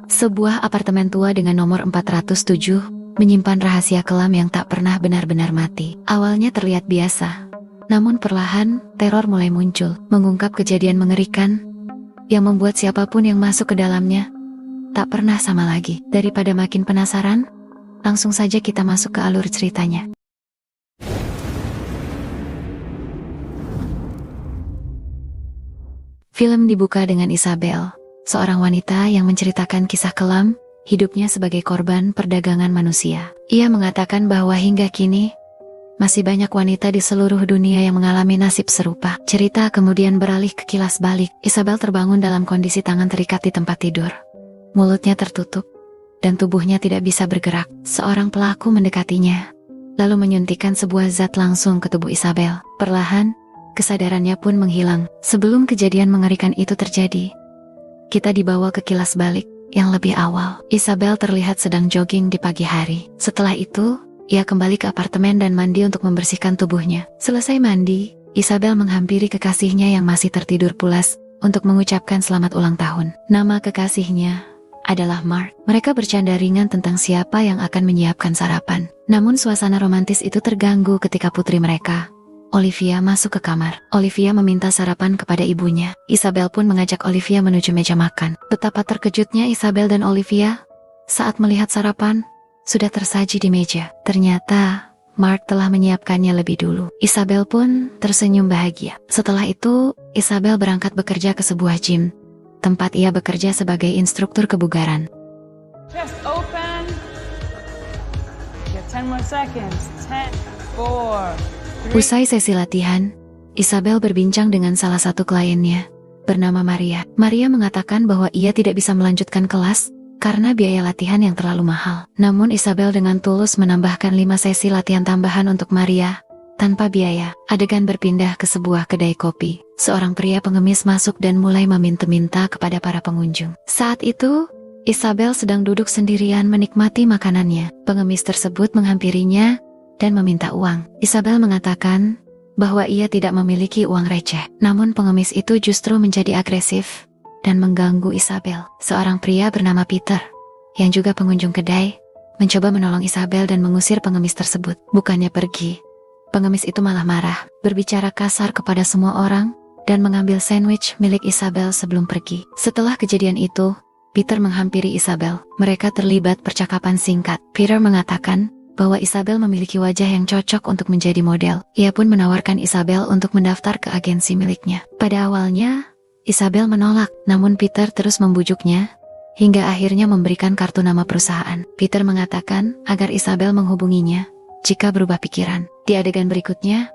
Sebuah apartemen tua dengan nomor 407 menyimpan rahasia kelam yang tak pernah benar-benar mati. Awalnya terlihat biasa, namun perlahan teror mulai muncul, mengungkap kejadian mengerikan yang membuat siapapun yang masuk ke dalamnya tak pernah sama lagi. Daripada makin penasaran, langsung saja kita masuk ke alur ceritanya. Film dibuka dengan Isabel, seorang wanita yang menceritakan kisah kelam hidupnya sebagai korban perdagangan manusia. Ia mengatakan bahwa hingga kini masih banyak wanita di seluruh dunia yang mengalami nasib serupa. Cerita kemudian beralih ke kilas balik. Isabel terbangun dalam kondisi tangan terikat di tempat tidur. Mulutnya tertutup dan tubuhnya tidak bisa bergerak. Seorang pelaku mendekatinya, lalu menyuntikkan sebuah zat langsung ke tubuh Isabel. Perlahan, kesadarannya pun menghilang. Sebelum kejadian mengerikan itu terjadi, kita dibawa ke kilas balik yang lebih awal. Isabel terlihat sedang jogging di pagi hari. Setelah itu, ia kembali ke apartemen dan mandi untuk membersihkan tubuhnya. Selesai mandi, Isabel menghampiri kekasihnya yang masih tertidur pulas untuk mengucapkan selamat ulang tahun. Nama kekasihnya adalah Mark. Mereka bercanda ringan tentang siapa yang akan menyiapkan sarapan. Namun suasana romantis itu terganggu ketika putri mereka, Olivia, masuk ke kamar. Olivia meminta sarapan kepada ibunya. Isabel pun mengajak Olivia menuju meja makan. Betapa terkejutnya Isabel dan Olivia saat melihat sarapan sudah tersaji di meja. Ternyata Mark telah menyiapkannya lebih dulu. Isabel pun tersenyum bahagia. Setelah itu, Isabel berangkat bekerja ke sebuah gym, tempat ia bekerja sebagai instruktur kebugaran. Chest open. Get 10 more seconds. 10, 4. Usai sesi latihan, Isabel berbincang dengan salah satu kliennya, bernama Maria. Maria mengatakan bahwa ia tidak bisa melanjutkan kelas karena biaya latihan yang terlalu mahal. Namun Isabel dengan tulus menambahkan 5 sesi latihan tambahan untuk Maria, tanpa biaya. Adegan berpindah ke sebuah kedai kopi. Seorang pria pengemis masuk dan mulai meminta-minta kepada para pengunjung. Saat itu, Isabel sedang duduk sendirian menikmati makanannya. Pengemis tersebut menghampirinya dan meminta uang. Isabel mengatakan bahwa ia tidak memiliki uang receh. Namun pengemis itu justru menjadi agresif dan mengganggu Isabel. Seorang pria bernama Peter, yang juga pengunjung kedai, mencoba menolong Isabel dan mengusir pengemis tersebut. Bukannya pergi, pengemis itu malah marah, berbicara kasar kepada semua orang, dan mengambil sandwich milik Isabel sebelum pergi. Setelah kejadian itu, Peter menghampiri Isabel. Mereka terlibat percakapan singkat. Peter mengatakan bahwa Isabel memiliki wajah yang cocok untuk menjadi model. Ia pun menawarkan Isabel untuk mendaftar ke agensi miliknya. Pada awalnya, Isabel menolak, namun Peter terus membujuknya, hingga akhirnya memberikan kartu nama perusahaan. Peter mengatakan agar Isabel menghubunginya jika berubah pikiran. Di adegan berikutnya,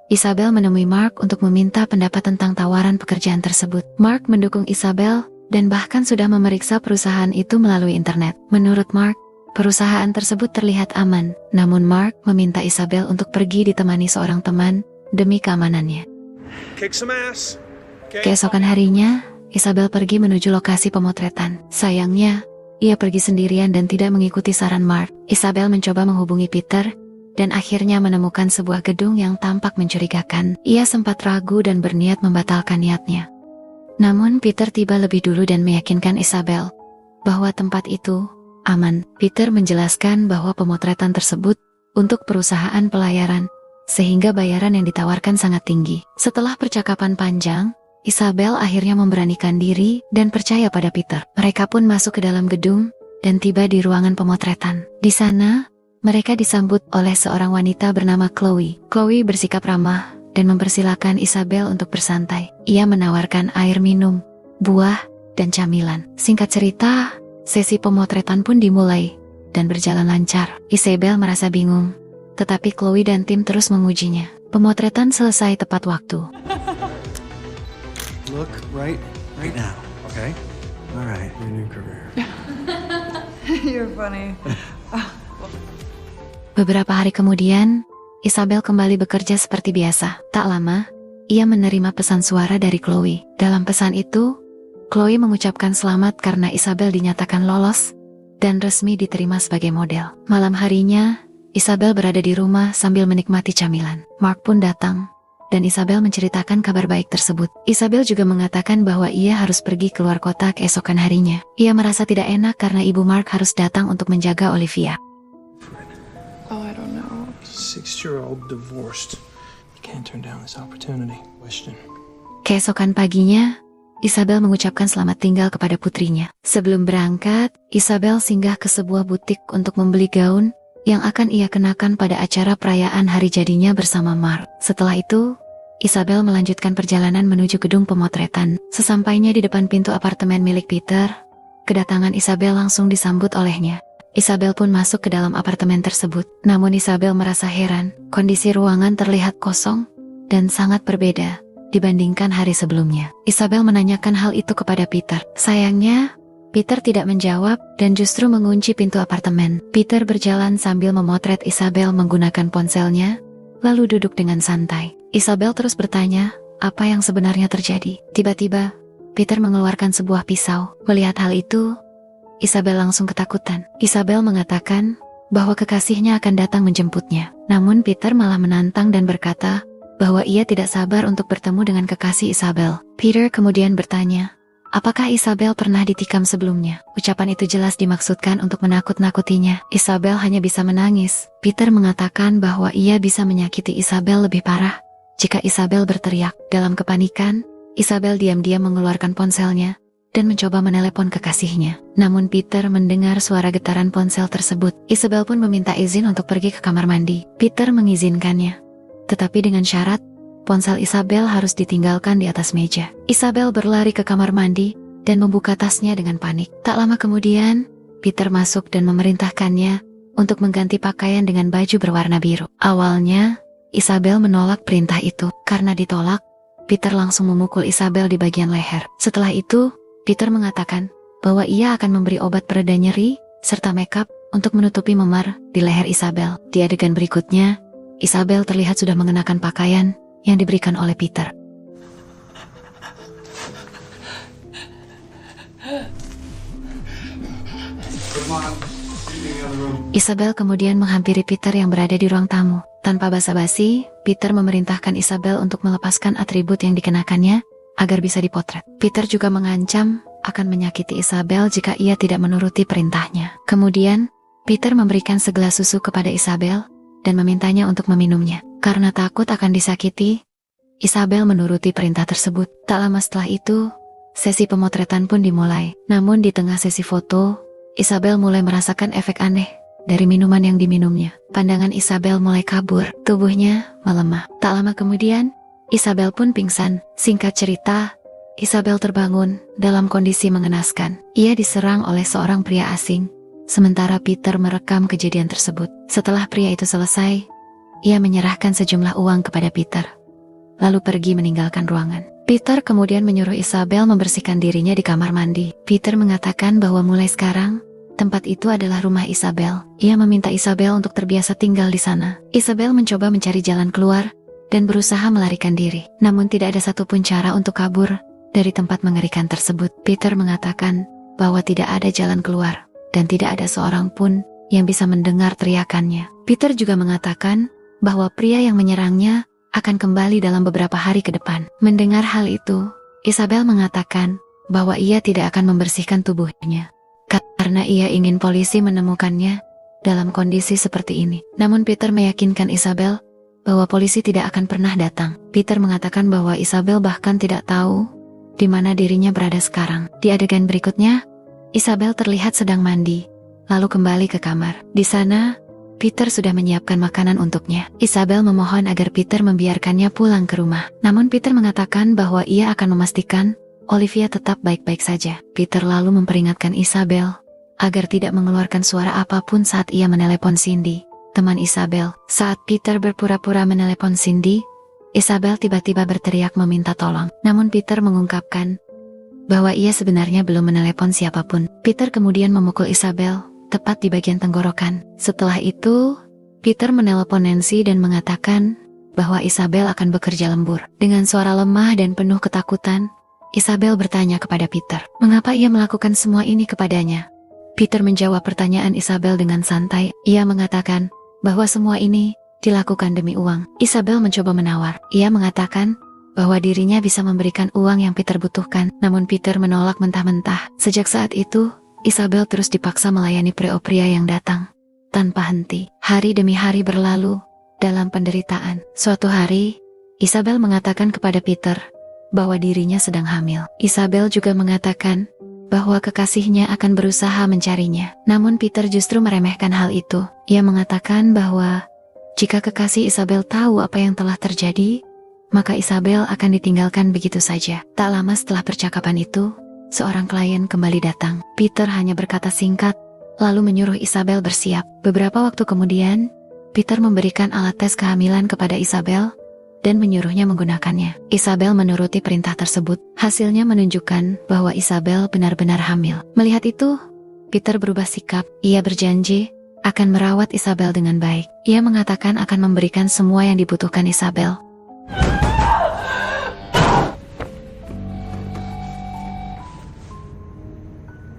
Isabel menemui Mark untuk meminta pendapat tentang tawaran pekerjaan tersebut. Mark mendukung Isabel dan bahkan sudah memeriksa perusahaan itu melalui internet. Menurut Mark, perusahaan tersebut terlihat aman, namun Mark meminta Isabel untuk pergi ditemani seorang teman demi keamanannya. Keesokan harinya, Isabel pergi menuju lokasi pemotretan. Sayangnya, ia pergi sendirian dan tidak mengikuti saran Mark. Isabel mencoba menghubungi Peter dan akhirnya menemukan sebuah gedung yang tampak mencurigakan. Ia sempat ragu dan berniat membatalkan niatnya. Namun Peter tiba lebih dulu dan meyakinkan Isabel bahwa tempat itu aman. Peter menjelaskan bahwa pemotretan tersebut untuk perusahaan pelayaran, sehingga bayaran yang ditawarkan sangat tinggi. Setelah percakapan panjang, Isabel akhirnya memberanikan diri dan percaya pada Peter. Mereka pun masuk ke dalam gedung dan tiba di ruangan pemotretan. Di sana, mereka disambut oleh seorang wanita bernama Chloe. Chloe bersikap ramah dan mempersilahkan Isabel untuk bersantai. Ia menawarkan air minum, buah, dan camilan. Singkat cerita, sesi pemotretan pun dimulai dan berjalan lancar. Isabel merasa bingung, tetapi Chloe dan tim terus mengujinya. Pemotretan selesai tepat waktu. Look right now, okay? All right, your new career. You're funny. Beberapa hari kemudian, Isabel kembali bekerja seperti biasa. Tak lama, ia menerima pesan suara dari Chloe. Dalam pesan itu, Chloe mengucapkan selamat karena Isabel dinyatakan lolos dan resmi diterima sebagai model. Malam harinya, Isabel berada di rumah sambil menikmati camilan. Mark pun datang dan Isabel menceritakan kabar baik tersebut. Isabel juga mengatakan bahwa ia harus pergi keluar kota keesokan harinya. Ia merasa tidak enak karena ibu Mark harus datang untuk menjaga Olivia. Oh, I don't know. 6-year-old divorced. You can't turn down this opportunity. Question. Keesokan paginya, Isabel mengucapkan selamat tinggal kepada putrinya. Sebelum berangkat, Isabel singgah ke sebuah butik untuk membeli gaun yang akan ia kenakan pada acara perayaan hari jadinya bersama Mark. Setelah itu, Isabel melanjutkan perjalanan menuju gedung pemotretan. Sesampainya di depan pintu apartemen milik Peter, kedatangan Isabel langsung disambut olehnya. Isabel pun masuk ke dalam apartemen tersebut. Namun Isabel merasa heran, kondisi ruangan terlihat kosong dan sangat berbeda dibandingkan hari sebelumnya. Isabel menanyakan hal itu kepada Peter. Sayangnya, Peter tidak menjawab dan justru mengunci pintu apartemen. Peter berjalan sambil memotret Isabel menggunakan ponselnya, lalu duduk dengan santai. Isabel terus bertanya, apa yang sebenarnya terjadi? Tiba-tiba, Peter mengeluarkan sebuah pisau. Melihat hal itu, Isabel langsung ketakutan. Isabel mengatakan bahwa kekasihnya akan datang menjemputnya. Namun Peter malah menantang dan berkata bahwa ia tidak sabar untuk bertemu dengan kekasih Isabel. Peter kemudian bertanya, apakah Isabel pernah ditikam sebelumnya? Ucapan itu jelas dimaksudkan untuk menakut-nakutinya. Isabel hanya bisa menangis. Peter mengatakan bahwa ia bisa menyakiti Isabel lebih parah jika Isabel berteriak. Dalam kepanikan, Isabel diam-diam mengeluarkan ponselnya dan mencoba menelepon kekasihnya. Namun Peter mendengar suara getaran ponsel tersebut. Isabel pun meminta izin untuk pergi ke kamar mandi. Peter mengizinkannya, tetapi dengan syarat ponsel Isabel harus ditinggalkan di atas meja. Isabel berlari ke kamar mandi dan membuka tasnya dengan panik. Tak lama kemudian, Peter masuk dan memerintahkannya untuk mengganti pakaian dengan baju berwarna biru. Awalnya, Isabel menolak perintah itu. Karena ditolak, Peter langsung memukul Isabel di bagian leher. Setelah itu, Peter mengatakan bahwa ia akan memberi obat pereda nyeri serta makeup untuk menutupi memar di leher Isabel. Di adegan berikutnya, Isabel terlihat sudah mengenakan pakaian yang diberikan oleh Peter. Isabel kemudian menghampiri Peter yang berada di ruang tamu. Tanpa basa-basi, Peter memerintahkan Isabel untuk melepaskan atribut yang dikenakannya agar bisa dipotret. Peter juga mengancam akan menyakiti Isabel jika ia tidak menuruti perintahnya. Kemudian, Peter memberikan segelas susu kepada Isabel dan memintanya untuk meminumnya. Karena takut akan disakiti, Isabel menuruti perintah tersebut. Tak lama setelah itu, sesi pemotretan pun dimulai. Namun di tengah sesi foto, Isabel mulai merasakan efek aneh dari minuman yang diminumnya. Pandangan Isabel mulai kabur, tubuhnya melemah. Tak lama kemudian, Isabel pun pingsan. Singkat cerita, Isabel terbangun dalam kondisi mengenaskan. Ia diserang oleh seorang pria asing, sementara Peter merekam kejadian tersebut. Setelah pria itu selesai, ia menyerahkan sejumlah uang kepada Peter, lalu pergi meninggalkan ruangan. Peter kemudian menyuruh Isabel membersihkan dirinya di kamar mandi. Peter mengatakan bahwa mulai sekarang, tempat itu adalah rumah Isabel. Ia meminta Isabel untuk terbiasa tinggal di sana. Isabel mencoba mencari jalan keluar dan berusaha melarikan diri. Namun tidak ada satupun cara untuk kabur dari tempat mengerikan tersebut. Peter mengatakan bahwa tidak ada jalan keluar dan tidak ada seorang pun yang bisa mendengar teriakannya. Peter juga mengatakan bahwa pria yang menyerangnya akan kembali dalam beberapa hari ke depan. Mendengar hal itu, Isabel mengatakan bahwa ia tidak akan membersihkan tubuhnya karena ia ingin polisi menemukannya dalam kondisi seperti ini. Namun Peter meyakinkan Isabel bahwa polisi tidak akan pernah datang. Peter mengatakan bahwa Isabel bahkan tidak tahu di mana dirinya berada sekarang. Di adegan berikutnya, Isabel terlihat sedang mandi, lalu kembali ke kamar. Di sana, Peter sudah menyiapkan makanan untuknya. Isabel memohon agar Peter membiarkannya pulang ke rumah. Namun Peter mengatakan bahwa ia akan memastikan Olivia tetap baik-baik saja. Peter lalu memperingatkan Isabel agar tidak mengeluarkan suara apapun saat ia menelepon Cindy, teman Isabel. Saat Peter berpura-pura menelepon Cindy, Isabel tiba-tiba berteriak meminta tolong. Namun Peter mengungkapkan bahwa ia sebenarnya belum menelepon siapapun. Peter kemudian memukul Isabel tepat di bagian tenggorokan. Setelah itu, Peter menelepon Nancy dan mengatakan bahwa Isabel akan bekerja lembur. Dengan suara lemah dan penuh ketakutan, Isabel bertanya kepada Peter, mengapa ia melakukan semua ini kepadanya? Peter menjawab pertanyaan Isabel dengan santai. Ia mengatakan bahwa semua ini dilakukan demi uang. Isabel mencoba menawar. Ia mengatakan bahwa dirinya bisa memberikan uang yang Peter butuhkan. Namun Peter menolak mentah-mentah. Sejak saat itu, Isabel terus dipaksa melayani pria yang datang tanpa henti. Hari demi hari berlalu dalam penderitaan. Suatu hari, Isabel mengatakan kepada Peter bahwa dirinya sedang hamil. Isabel juga mengatakan bahwa kekasihnya akan berusaha mencarinya. Namun Peter justru meremehkan hal itu. Ia mengatakan bahwa jika kekasih Isabel tahu apa yang telah terjadi, maka Isabel akan ditinggalkan begitu saja. Tak lama setelah percakapan itu, seorang klien kembali datang. Peter hanya berkata singkat, lalu menyuruh Isabel bersiap. Beberapa waktu kemudian, Peter memberikan alat tes kehamilan kepada Isabel dan menyuruhnya menggunakannya. Isabel menuruti perintah tersebut. Hasilnya menunjukkan bahwa Isabel benar-benar hamil. Melihat itu, Peter berubah sikap. Ia berjanji akan merawat Isabel dengan baik. Ia mengatakan akan memberikan semua yang dibutuhkan Isabel.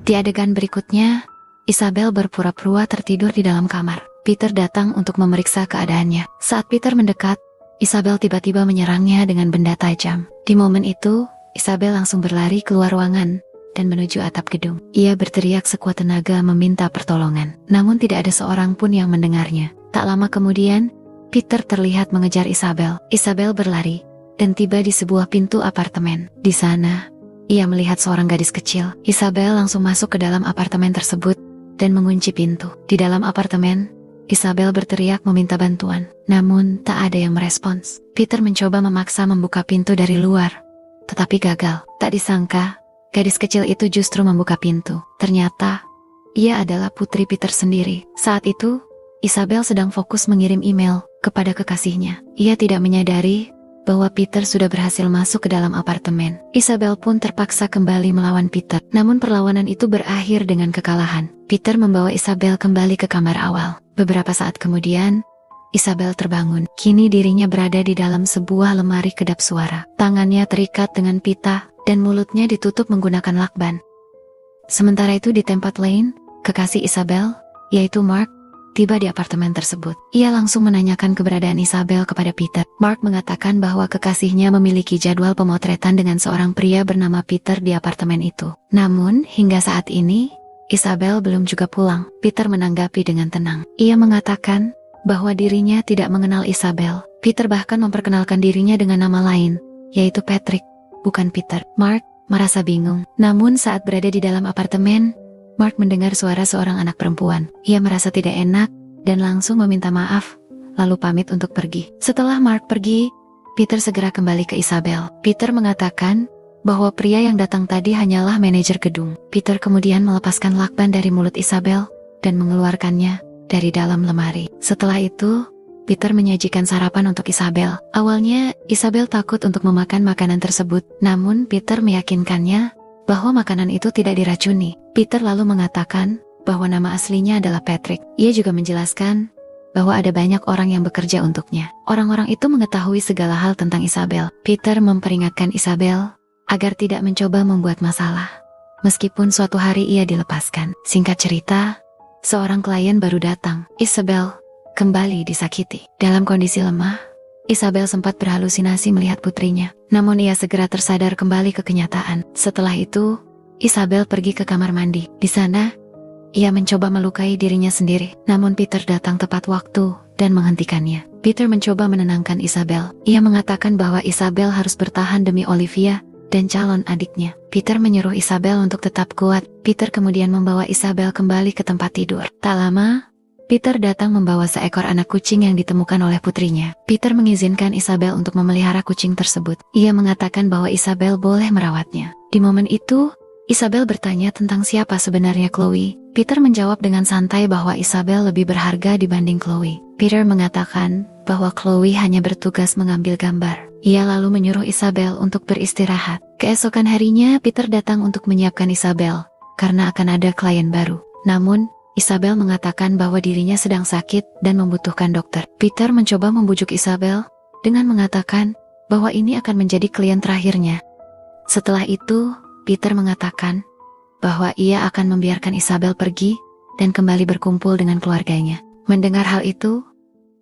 Di adegan berikutnya, Isabel berpura-pura tertidur di dalam kamar. Peter datang untuk memeriksa keadaannya. Saat Peter mendekat, Isabel tiba-tiba menyerangnya dengan benda tajam. Di momen itu, Isabel langsung berlari keluar ruangan dan menuju atap gedung. Ia berteriak sekuat tenaga meminta pertolongan. Namun tidak ada seorang pun yang mendengarnya. Tak lama kemudian, Peter terlihat mengejar Isabel. Isabel berlari dan tiba di sebuah pintu apartemen. Di sana, ia melihat seorang gadis kecil. Isabel langsung masuk ke dalam apartemen tersebut dan mengunci pintu. Di dalam apartemen, Isabel berteriak meminta bantuan, namun tak ada yang merespons. Peter mencoba memaksa membuka pintu dari luar, tetapi gagal. Tak disangka, gadis kecil itu justru membuka pintu. Ternyata, ia adalah putri Peter sendiri. Saat itu, Isabel sedang fokus mengirim email kepada kekasihnya. Ia tidak menyadari bahwa Peter sudah berhasil masuk ke dalam apartemen. Isabel pun terpaksa kembali melawan Peter. Namun perlawanan itu berakhir dengan kekalahan. Peter membawa Isabel kembali ke kamar awal. Beberapa saat kemudian, Isabel terbangun. Kini dirinya berada di dalam sebuah lemari kedap suara. Tangannya terikat dengan pita dan mulutnya ditutup menggunakan lakban. Sementara itu di tempat lain, kekasih Isabel, yaitu Mark, tiba di apartemen tersebut. Ia langsung menanyakan keberadaan Isabel kepada Peter. Mark mengatakan bahwa kekasihnya memiliki jadwal pemotretan dengan seorang pria bernama Peter di apartemen itu. Namun, hingga saat ini, Isabel belum juga pulang. Peter menanggapi dengan tenang. Ia mengatakan bahwa dirinya tidak mengenal Isabel. Peter bahkan memperkenalkan dirinya dengan nama lain, yaitu Patrick, bukan Peter. Mark merasa bingung. Namun saat berada di dalam apartemen, Mark mendengar suara seorang anak perempuan. Ia merasa tidak enak dan langsung meminta maaf, lalu pamit untuk pergi. Setelah Mark pergi, Peter segera kembali ke Isabel. Peter mengatakan bahwa pria yang datang tadi hanyalah manajer gedung. Peter kemudian melepaskan lakban dari mulut Isabel dan mengeluarkannya dari dalam lemari. Setelah itu, Peter menyajikan sarapan untuk Isabel. Awalnya, Isabel takut untuk memakan makanan tersebut, namun Peter meyakinkannya bahwa makanan itu tidak diracuni. Peter lalu mengatakan bahwa nama aslinya adalah Patrick. Ia juga menjelaskan bahwa ada banyak orang yang bekerja untuknya. Orang-orang itu mengetahui segala hal tentang Isabel. Peter memperingatkan Isabel agar tidak mencoba membuat masalah, meskipun suatu hari ia dilepaskan. Singkat cerita, seorang klien baru datang. Isabel kembali disakiti. Dalam kondisi lemah, Isabel sempat berhalusinasi melihat putrinya. Namun ia segera tersadar kembali ke kenyataan. Setelah itu, Isabel pergi ke kamar mandi. Di sana, ia mencoba melukai dirinya sendiri. Namun Peter datang tepat waktu dan menghentikannya. Peter mencoba menenangkan Isabel. Ia mengatakan bahwa Isabel harus bertahan demi Olivia dan calon adiknya. Peter menyuruh Isabel untuk tetap kuat. Peter kemudian membawa Isabel kembali ke tempat tidur. Tak lama, Peter datang membawa seekor anak kucing yang ditemukan oleh putrinya. Peter mengizinkan Isabel untuk memelihara kucing tersebut. Ia mengatakan bahwa Isabel boleh merawatnya. Di momen itu, Isabel bertanya tentang siapa sebenarnya Chloe. Peter menjawab dengan santai bahwa Isabel lebih berharga dibanding Chloe. Peter mengatakan bahwa Chloe hanya bertugas mengambil gambar. Ia lalu menyuruh Isabel untuk beristirahat. Keesokan harinya, Peter datang untuk menyiapkan Isabel, karena akan ada klien baru. Namun, Isabel mengatakan bahwa dirinya sedang sakit dan membutuhkan dokter. Peter mencoba membujuk Isabel dengan mengatakan bahwa ini akan menjadi klien terakhirnya. Setelah itu, Peter mengatakan bahwa ia akan membiarkan Isabel pergi dan kembali berkumpul dengan keluarganya. Mendengar hal itu,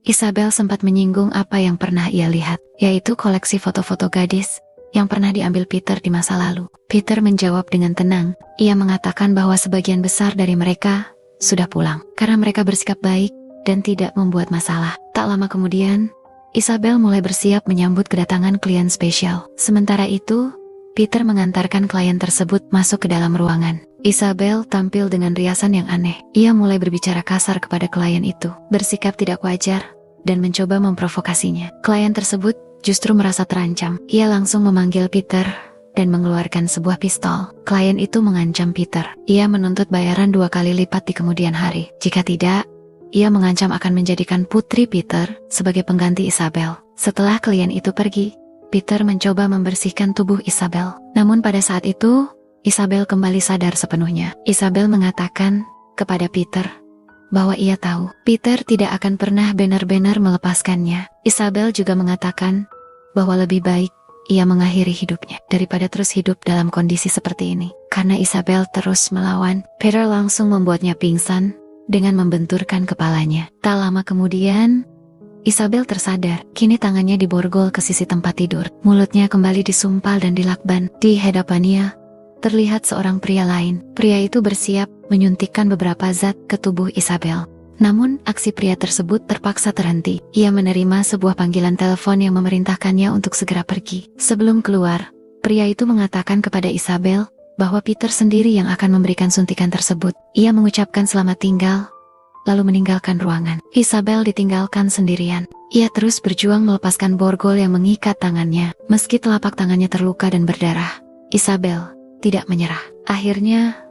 Isabel sempat menyinggung apa yang pernah ia lihat, yaitu koleksi foto-foto gadis yang pernah diambil Peter di masa lalu. Peter menjawab dengan tenang. Ia mengatakan bahwa sebagian besar dari mereka sudah pulang karena mereka bersikap baik dan tidak membuat masalah. Tak lama kemudian, Isabel mulai bersiap menyambut kedatangan klien spesial. Sementara itu, Peter mengantarkan klien tersebut masuk ke dalam ruangan. Isabel tampil dengan riasan yang aneh. Ia mulai berbicara kasar kepada klien itu, bersikap tidak wajar, dan mencoba memprovokasinya. Klien tersebut justru merasa terancam. Ia langsung memanggil Peter dan mengeluarkan sebuah pistol. Klien itu mengancam Peter. Ia menuntut bayaran 2 kali lipat di kemudian hari. Jika tidak, ia mengancam akan menjadikan putri Peter sebagai pengganti Isabel. Setelah klien itu pergi, Peter mencoba membersihkan tubuh Isabel. Namun pada saat itu, Isabel kembali sadar sepenuhnya. Isabel mengatakan kepada Peter bahwa ia tahu Peter tidak akan pernah benar-benar melepaskannya. Isabel juga mengatakan bahwa lebih baik ia mengakhiri hidupnya daripada terus hidup dalam kondisi seperti ini. Karena Isabel terus melawan, Peter langsung membuatnya pingsan dengan membenturkan kepalanya. Tak lama kemudian, Isabel tersadar. Kini tangannya diborgol ke sisi tempat tidur. Mulutnya kembali disumpal dan dilakban. Di hadapannya terlihat seorang pria lain. Pria itu bersiap menyuntikkan beberapa zat ke tubuh Isabel. Namun, aksi pria tersebut terpaksa terhenti. Ia menerima sebuah panggilan telepon yang memerintahkannya untuk segera pergi. Sebelum keluar, pria itu mengatakan kepada Isabel bahwa Peter sendiri yang akan memberikan suntikan tersebut. Ia mengucapkan selamat tinggal, lalu meninggalkan ruangan. Isabel ditinggalkan sendirian. Ia terus berjuang melepaskan borgol yang mengikat tangannya. Meski telapak tangannya terluka dan berdarah, Isabel tidak menyerah. Akhirnya,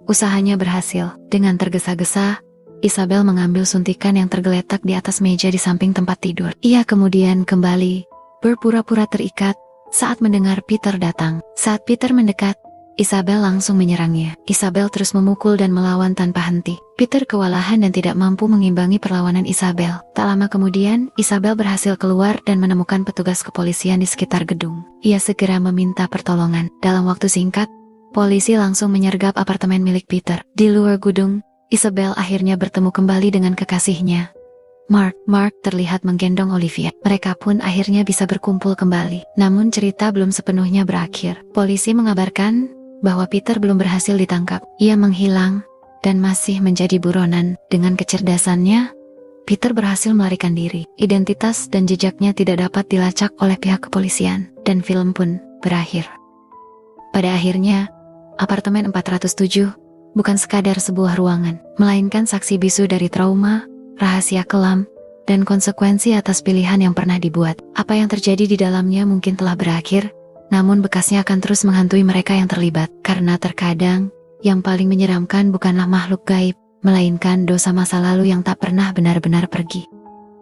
usahanya berhasil. Dengan tergesa-gesa, Isabel mengambil suntikan yang tergeletak di atas meja di samping tempat tidur. Ia kemudian kembali berpura-pura terikat saat mendengar Peter datang. Saat Peter mendekat, Isabel langsung menyerangnya. Isabel terus memukul dan melawan tanpa henti. Peter kewalahan dan tidak mampu mengimbangi perlawanan Isabel. Tak lama kemudian, Isabel berhasil keluar dan menemukan petugas kepolisian di sekitar gedung. Ia segera meminta pertolongan. Dalam waktu singkat, polisi langsung menyergap apartemen milik Peter. Di luar gedung, Isabel akhirnya bertemu kembali dengan kekasihnya, Mark. Mark terlihat menggendong Olivia. Mereka pun akhirnya bisa berkumpul kembali. Namun cerita belum sepenuhnya berakhir. Polisi mengabarkan bahwa Peter belum berhasil ditangkap. Ia menghilang dan masih menjadi buronan. Dengan kecerdasannya, Peter berhasil melarikan diri. Identitas dan jejaknya tidak dapat dilacak oleh pihak kepolisian, dan film pun berakhir. Pada akhirnya, apartemen 407 bukan sekadar sebuah ruangan, melainkan saksi bisu dari trauma, rahasia kelam, dan konsekuensi atas pilihan yang pernah dibuat. Apa yang terjadi di dalamnya mungkin telah berakhir, namun bekasnya akan terus menghantui mereka yang terlibat. Karena terkadang, yang paling menyeramkan bukanlah makhluk gaib, melainkan dosa masa lalu yang tak pernah benar-benar pergi.